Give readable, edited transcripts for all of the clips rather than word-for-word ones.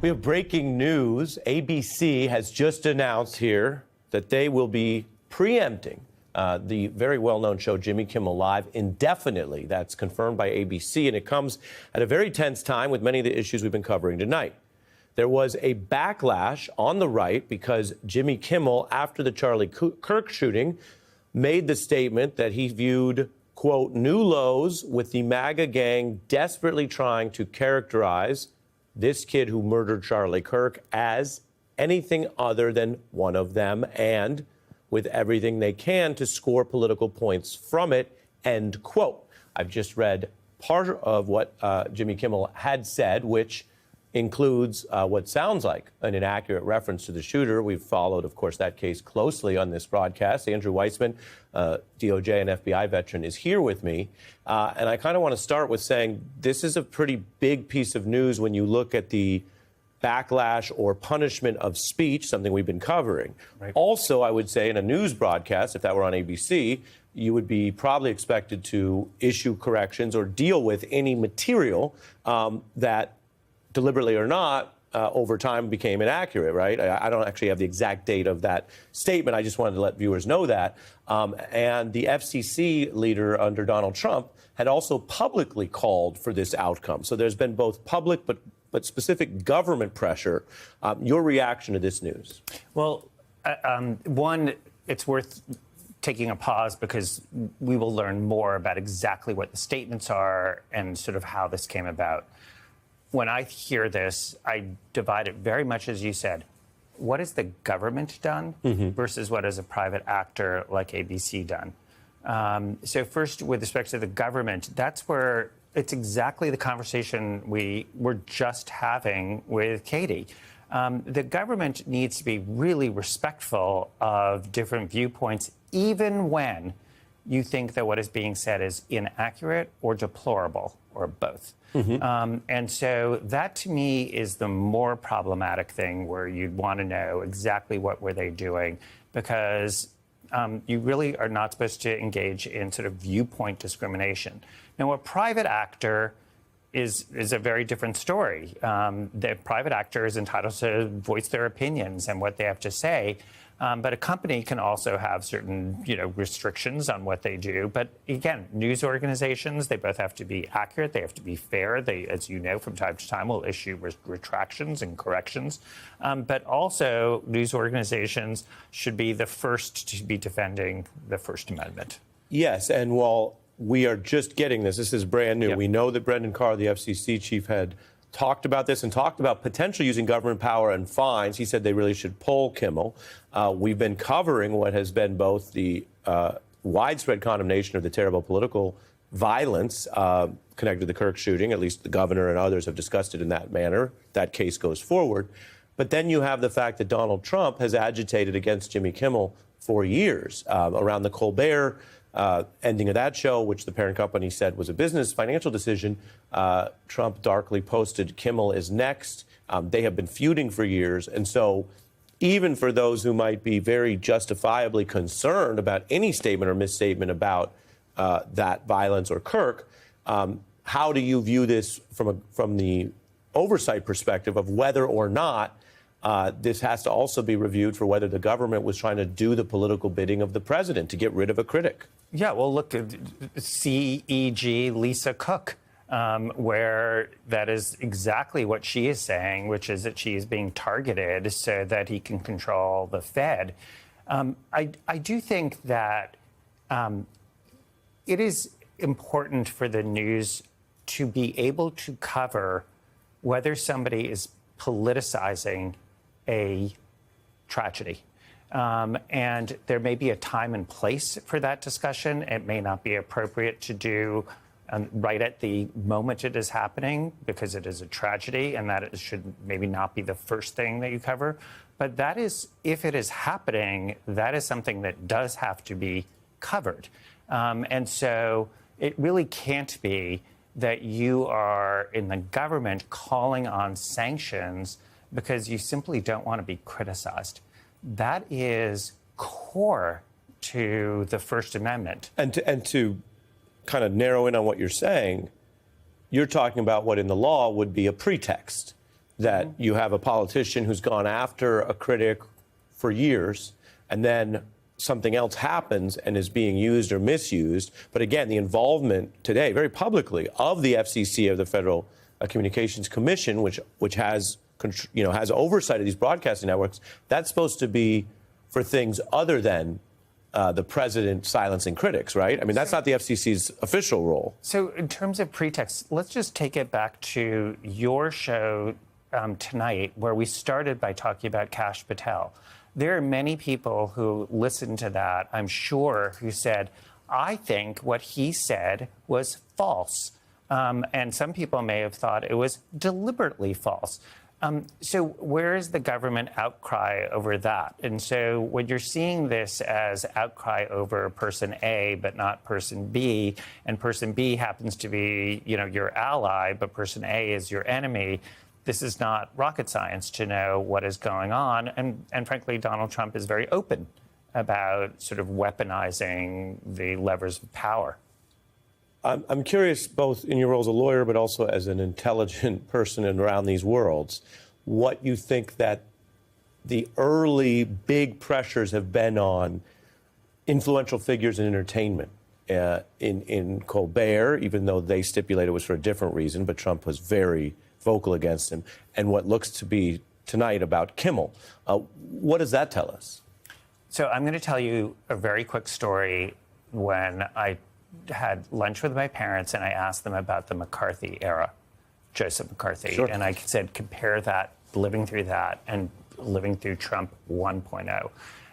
We have breaking news. ABC has just announced here that they will be preempting the very well-known show Jimmy Kimmel Live indefinitely. That's confirmed by ABC, and it comes at a very tense time with many of the issues we've been covering tonight. There was a backlash on the right because Jimmy Kimmel, after the Charlie Kirk shooting, made the statement that he viewed, quote, new lows with the MAGA gang desperately trying to characterize this kid who murdered Charlie Kirk as anything other than one of them, and with everything they can to score political points from it, end quote. I've just read part of what Jimmy Kimmel had said, which includes what sounds like an inaccurate reference to the shooter. We've followed, of course, that case closely on this broadcast. Andrew Weissmann, DOJ and FBI veteran, is here with me. And I kind of want to start with saying this is a pretty big piece of news when you look at the backlash or punishment of speech, something we've been covering. Right. Also, I would say in a news broadcast, if that were on ABC, you would be probably expected to issue corrections or deal with any material that, deliberately or not, over time became inaccurate, right? I don't actually have the exact date of that statement. I just wanted to let viewers know that. And the FCC leader under Donald Trump had also publicly called for this outcome. So there's been both public but specific government pressure. Your reaction to this news? Well, one, it's worth taking a pause because we will learn more about exactly what the statements are and sort of how this came about. When I hear this, I divide it very much, as you said. What has the government done versus what has a private actor like ABC done? So first, with respect to the government, that's where it's exactly the conversation we were just having with Katie. The government needs to be really respectful of different viewpoints, even when you think that what is being said is inaccurate or deplorable or both. And so that, to me, is the more problematic thing, where you'd want to know exactly what were they doing, because you really are not supposed to engage in sort of viewpoint discrimination. Now, a private actor is a very different story. The private actor is entitled to voice their opinions and what they have to say. But a company can also have certain, restrictions on what they do. But again, news organizations, they both have to be accurate. They have to be fair. They, as you know, from time to time will issue retractions and corrections. But also, news organizations should be the first to be defending the First Amendment. Yes, and while we are just getting this is brand new. Yep. We know that Brendan Carr, the FCC chief, had talked about this and talked about potentially using government power and fines. He said they really should pull Kimmel. We've been covering what has been both the widespread condemnation of the terrible political violence connected to the Kirk shooting. At least the governor and others have discussed it in that manner. That case goes forward. But then you have the fact that Donald Trump has agitated against Jimmy Kimmel for years around the Colbert ending of that show, which the parent company said was a business financial decision. Trump darkly posted Kimmel is next. They have been feuding for years. And so even for those who might be very justifiably concerned about any statement or misstatement about that violence or Kirk, how do you view this from the oversight perspective of whether or not this has to also be reviewed for whether the government was trying to do the political bidding of the president to get rid of a critic? Yeah, well, look, CEG Lisa Cook, where that is exactly what she is saying, which is that she is being targeted so that he can control the Fed. I do think that it is important for the news to be able to cover whether somebody is politicizing a tragedy. And there may be a time and place for that discussion. It may not be appropriate to do right at the moment it is happening, because it is a tragedy, and that it should maybe not be the first thing that you cover. But that is, if it is happening, that is something that does have to be covered. And so it really can't be that you are in the government calling on sanctions because you simply don't want to be criticized. That is core to the First Amendment. And to kind of narrow in on what you're saying, you're talking about what in the law would be a pretext. that you have a politician who's gone after a critic for years, and then something else happens and is being used or misused. But again, the involvement today, very publicly, of the FCC, of the Federal Communications Commission, which has has oversight of these broadcasting networks, that's supposed to be for things other than the president silencing critics, right? I mean, that's not the FCC's official role. So in terms of pretext, let's just take it back to your show tonight, where we started by talking about Kash Patel. There are many people who listened to that, I'm sure, who said, I think what he said was false. And some people may have thought it was deliberately false. So where is the government outcry over that? And so when you're seeing this as outcry over person A, but not person B, and person B happens to be, your ally, but person A is your enemy, this is not rocket science to know what is going on. And frankly, Donald Trump is very open about sort of weaponizing the levers of power. I'm curious, both in your role as a lawyer, but also as an intelligent person and around these worlds, what you think that the early big pressures have been on influential figures in entertainment. In Colbert, even though they stipulated it was for a different reason, but Trump was very vocal against him, and what looks to be tonight about Kimmel. What does that tell us? So I'm going to tell you a very quick story. When I had lunch with my parents and I asked them about the McCarthy era, Joseph McCarthy, Sure. and I said, compare that, living through that, and living through Trump 1.0.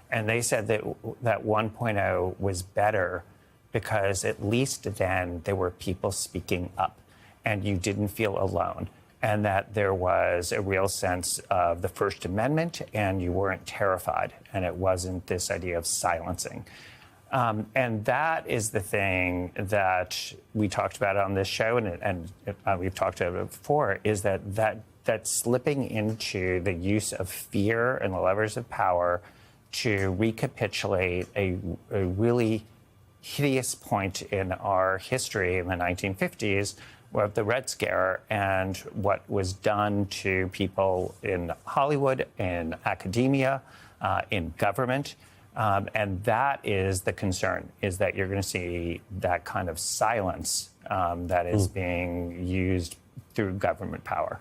And they said that 1.0 was better because at least then there were people speaking up and you didn't feel alone, and that there was a real sense of the First Amendment and you weren't terrified, and it wasn't this idea of silencing. And that is the thing that we talked about on this show, and we've talked about it before, is that slipping into the use of fear and the levers of power to recapitulate a really hideous point in our history in the 1950s of the Red Scare and what was done to people in Hollywood, in academia, in government. And that is the concern, is that you're going to see that kind of silence that is being used through government power.